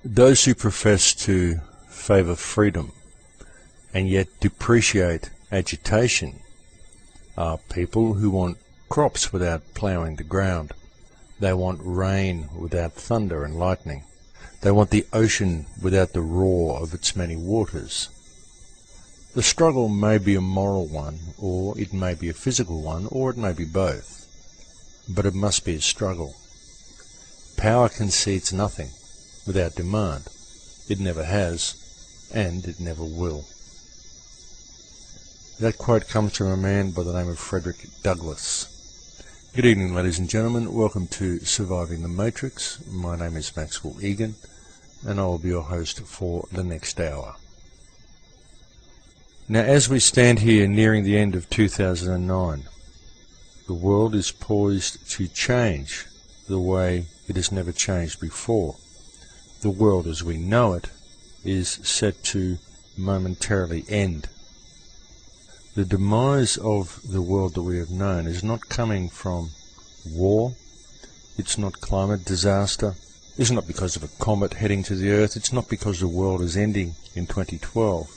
Those who profess to favour freedom and yet depreciate agitation are people who want crops without ploughing the ground. They want rain without thunder and lightning. They want the ocean without the roar of its many waters. The struggle may be a moral one, or it may be a physical one, or it may be both. But it must be a struggle. Power concedes nothing without demand. It never has, and it never will. That quote comes from a man by the name of Frederick Douglass. Good evening, ladies and gentlemen. Welcome to Surviving the Matrix. My name is Maxwell Igan, and I will be your host for the next hour. Now, as we stand here nearing the end of 2009, the world is poised to change the way it has never changed before. The world as we know it is set to momentarily end. The demise of the world that we have known is not coming from war, it's not climate disaster, it's not because of a comet heading to the Earth, it's not because the world is ending in 2012.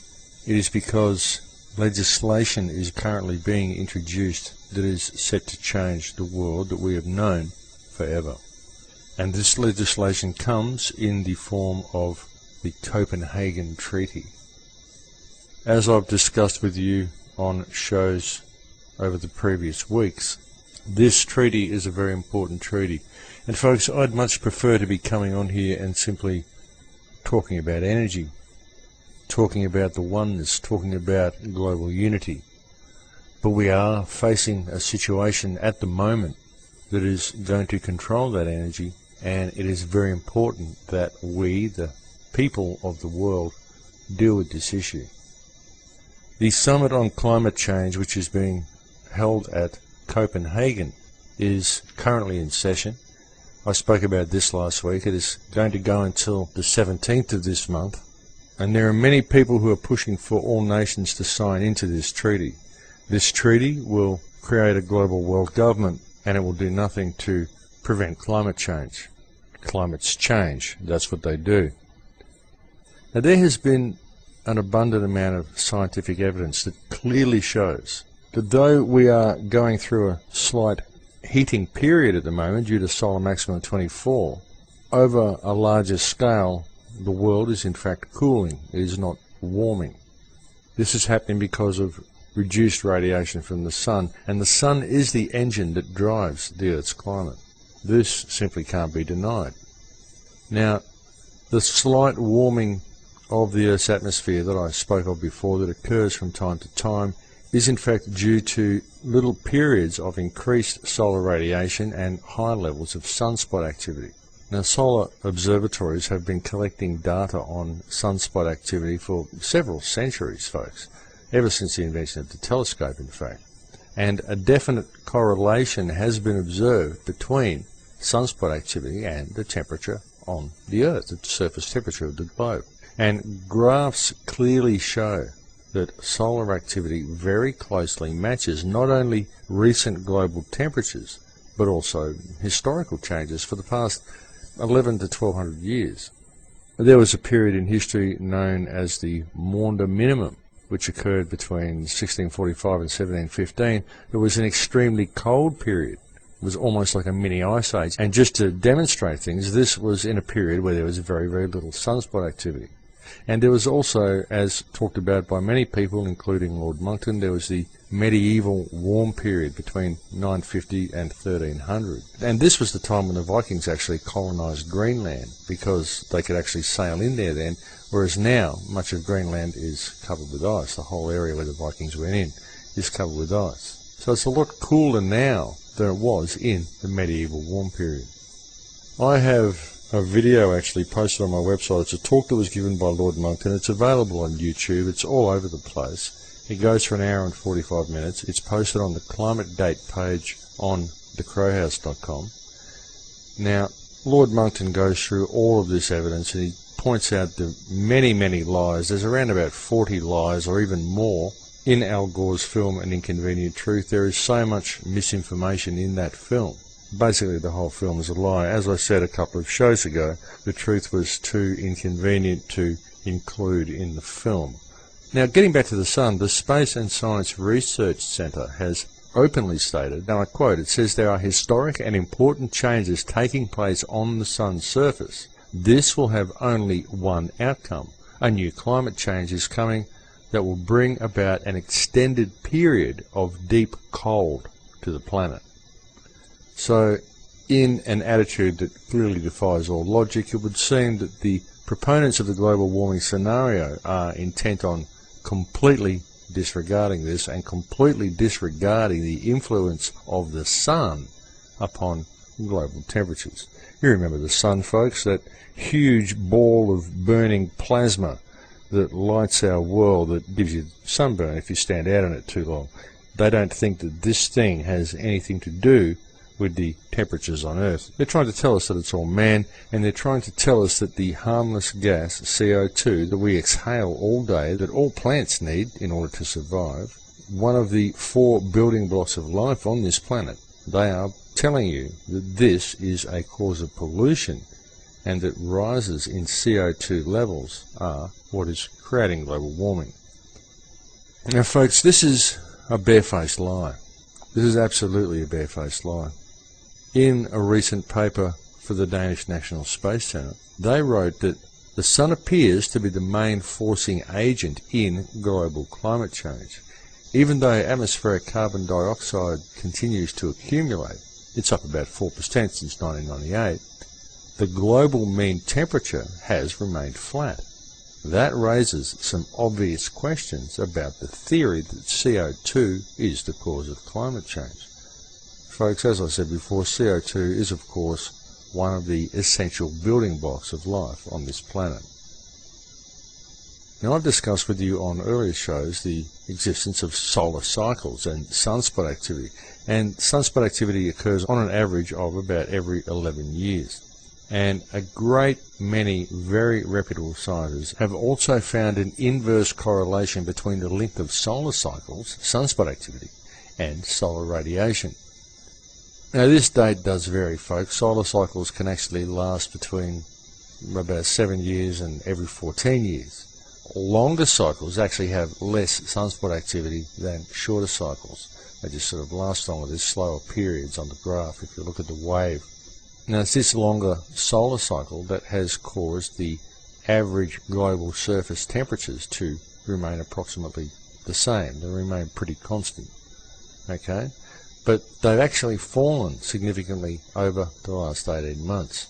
It is because legislation is currently being introduced that is set to change the world that we have known forever. And this legislation comes in the form of the Copenhagen Treaty. As I've discussed with you on shows over the previous weeks, this treaty is a very important treaty. And folks, I'd much prefer to be coming on here and simply talking about energy, talking about the oneness, talking about global unity. But we are facing a situation at the moment that is going to control that energy, and it is very important that we, the people of the world, deal with this issue. The Summit on Climate Change, which is being held at Copenhagen, is currently in session. I spoke about this last week. It is going to go until the 17th of this month, and there are many people who are pushing for all nations to sign into this treaty. This treaty will create a global world government, and it will do nothing to prevent climate change. Climates change, that's what they do. Now, there has been an abundant amount of scientific evidence that clearly shows that though we are going through a slight heating period at the moment due to solar maximum 24, over a larger scale the world is in fact cooling, it is not warming. This is happening because of reduced radiation from the sun, and the sun is the engine that drives the Earth's climate. This simply can't be denied. Now, the slight warming of the Earth's atmosphere that I spoke of before, that occurs from time to time, is in fact due to little periods of increased solar radiation and high levels of sunspot activity. Now, solar observatories have been collecting data on sunspot activity for several centuries, folks, ever since the invention of the telescope, in fact. And a definite correlation has been observed between sunspot activity and the temperature on the Earth, the surface temperature of the globe. And graphs clearly show that solar activity very closely matches not only recent global temperatures, but also historical changes for the past 11 to 1200 years. There was a period in history known as the Maunder Minimum, which occurred between 1645 and 1715. It was an extremely cold period. It was almost like a mini ice age. And just to demonstrate things, this was in a period where there was very, very little sunspot activity. And there was also, as talked about by many people, including Lord Monckton, there was the medieval warm period between 950 and 1300. And this was the time when the Vikings actually colonized Greenland, because they could actually sail in there then, whereas now much of Greenland is covered with ice. The whole area where the Vikings went in is covered with ice. So it's a lot cooler now than it was in the medieval warm period. I have a video actually posted on my website. It's a talk that was given by Lord Monckton. It's available on YouTube. It's all over the place. It goes for an hour and 45 minutes. It's posted on the climate date page on thecrowhouse.com. Now, Lord Monckton goes through all of this evidence, and he points out the many, many lies. There's around about 40 lies or even more in Al Gore's film An Inconvenient Truth. There is so much misinformation in that film. Basically, the whole film is a lie. As I said a couple of shows ago, the truth was too inconvenient to include in the film. Now, getting back to the Sun, the Space and Science Research Centre has openly stated, now I quote, it says, "There are historic and important changes taking place on the Sun's surface. This will have only one outcome. A new climate change is coming that will bring about an extended period of deep cold to the planet." So, in an attitude that clearly defies all logic, it would seem that the proponents of the global warming scenario are intent on completely disregarding this and completely disregarding the influence of the Sun upon global temperatures. You remember the Sun, folks, that huge ball of burning plasma that lights our world, that gives you sunburn if you stand out in it too long. They don't think that this thing has anything to do with the temperatures on Earth. They're trying to tell us that it's all man, and they're trying to tell us that the harmless gas, CO2, that we exhale all day, that all plants need in order to survive, one of the 4 building blocks of life on this planet, they are telling you that this is a cause of pollution, and that rises in CO2 levels are what is creating global warming. Now, folks, this is a barefaced lie. This is absolutely a barefaced lie. In a recent paper for the Danish National Space Centre, they wrote that the Sun appears to be the main forcing agent in global climate change. Even though atmospheric carbon dioxide continues to accumulate, it's up about 4% since 1998, the global mean temperature has remained flat. That raises some obvious questions about the theory that CO2 is the cause of climate change. Folks, as I said before, CO2 is of course one of the essential building blocks of life on this planet. Now, I've discussed with you on earlier shows the existence of solar cycles and sunspot activity, and sunspot activity occurs on an average of about every 11 years. And a great many very reputable scientists have also found an inverse correlation between the length of solar cycles, sunspot activity, and solar radiation. Now, this date does vary, folks. Solar cycles can actually last between about 7 years and every 14 years. Longer cycles actually have less sunspot activity than shorter cycles. They just sort of last longer. There's slower periods on the graph if you look at the wave. Now, it's this longer solar cycle that has caused the average global surface temperatures to remain approximately the same. They remain pretty constant. Okay? But they've actually fallen significantly over the last 18 months.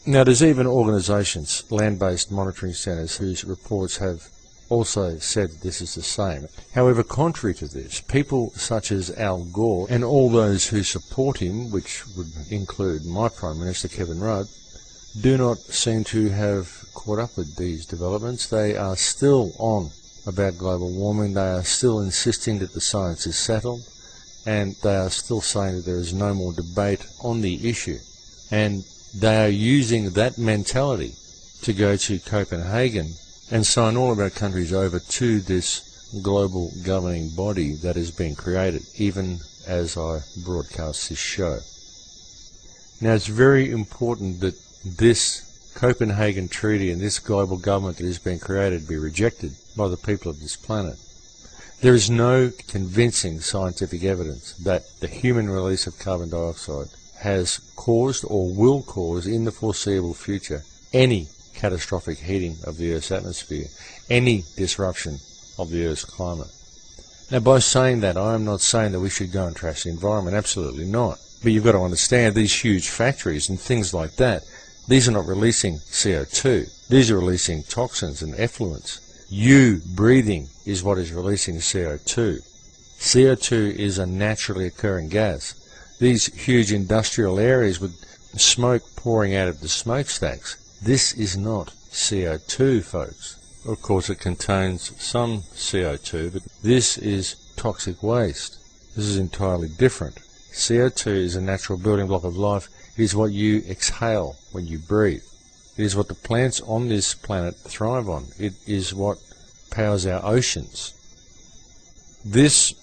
Now, there's even organisations, land-based monitoring centres, whose reports have also said that this is the same. However, contrary to this, people such as Al Gore and all those who support him, which would include my Prime Minister Kevin Rudd, do not seem to have caught up with these developments. They are still on about global warming. They are still insisting that the science is settled, and they are still saying that there is no more debate on the issue. And they are using that mentality to go to Copenhagen and sign all of our countries over to this global governing body that has been created, even as I broadcast this show. Now, it's very important that this Copenhagen Treaty and this global government that has been created be rejected by the people of this planet. There is no convincing scientific evidence that the human release of carbon dioxide has caused or will cause in the foreseeable future any catastrophic heating of the Earth's atmosphere, any disruption of the Earth's climate. Now, by saying that, I am not saying that we should go and trash the environment, absolutely not. But you've got to understand, these huge factories and things like that, these are not releasing CO2. These are releasing toxins and effluents. You breathing is what is releasing CO2. CO2 is a naturally occurring gas. These huge industrial areas with smoke pouring out of the smokestacks, this is not CO2, folks. Of course, it contains some CO2, but this is toxic waste. This is entirely different. CO2 is a natural building block of life. It is what you exhale when you breathe. It is what the plants on this planet thrive on. It is what powers our oceans. This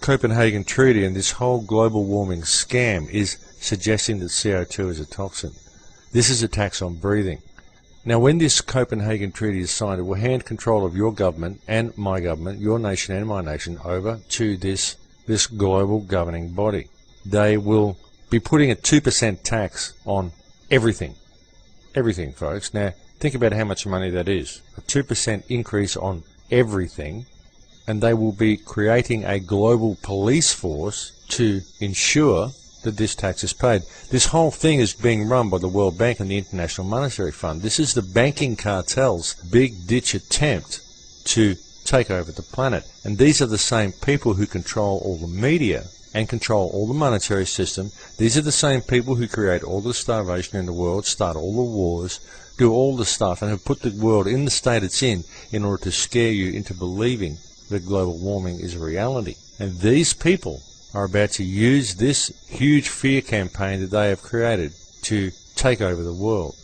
Copenhagen Treaty and this whole global warming scam is suggesting that CO2 is a toxin. This is a tax on breathing. Now, when this Copenhagen Treaty is signed, it will hand control of your government and my government, your nation and my nation, over to this global governing body. They will be putting a 2% tax on everything. Everything, folks. Now, think about how much money that is. A 2% increase on everything, and they will be creating a global police force to ensure that this tax is paid. This whole thing is being run by the World Bank and the International Monetary Fund. This is the banking cartel's big ditch attempt to take over the planet. And these are the same people who control all the media and control all the monetary system. These are the same people who create all the starvation in the world, start all the wars, do all the stuff, and have put the world in the state it's in order to scare you into believing that global warming is a reality. And these people are about to use this huge fear campaign that they have created to take over the world.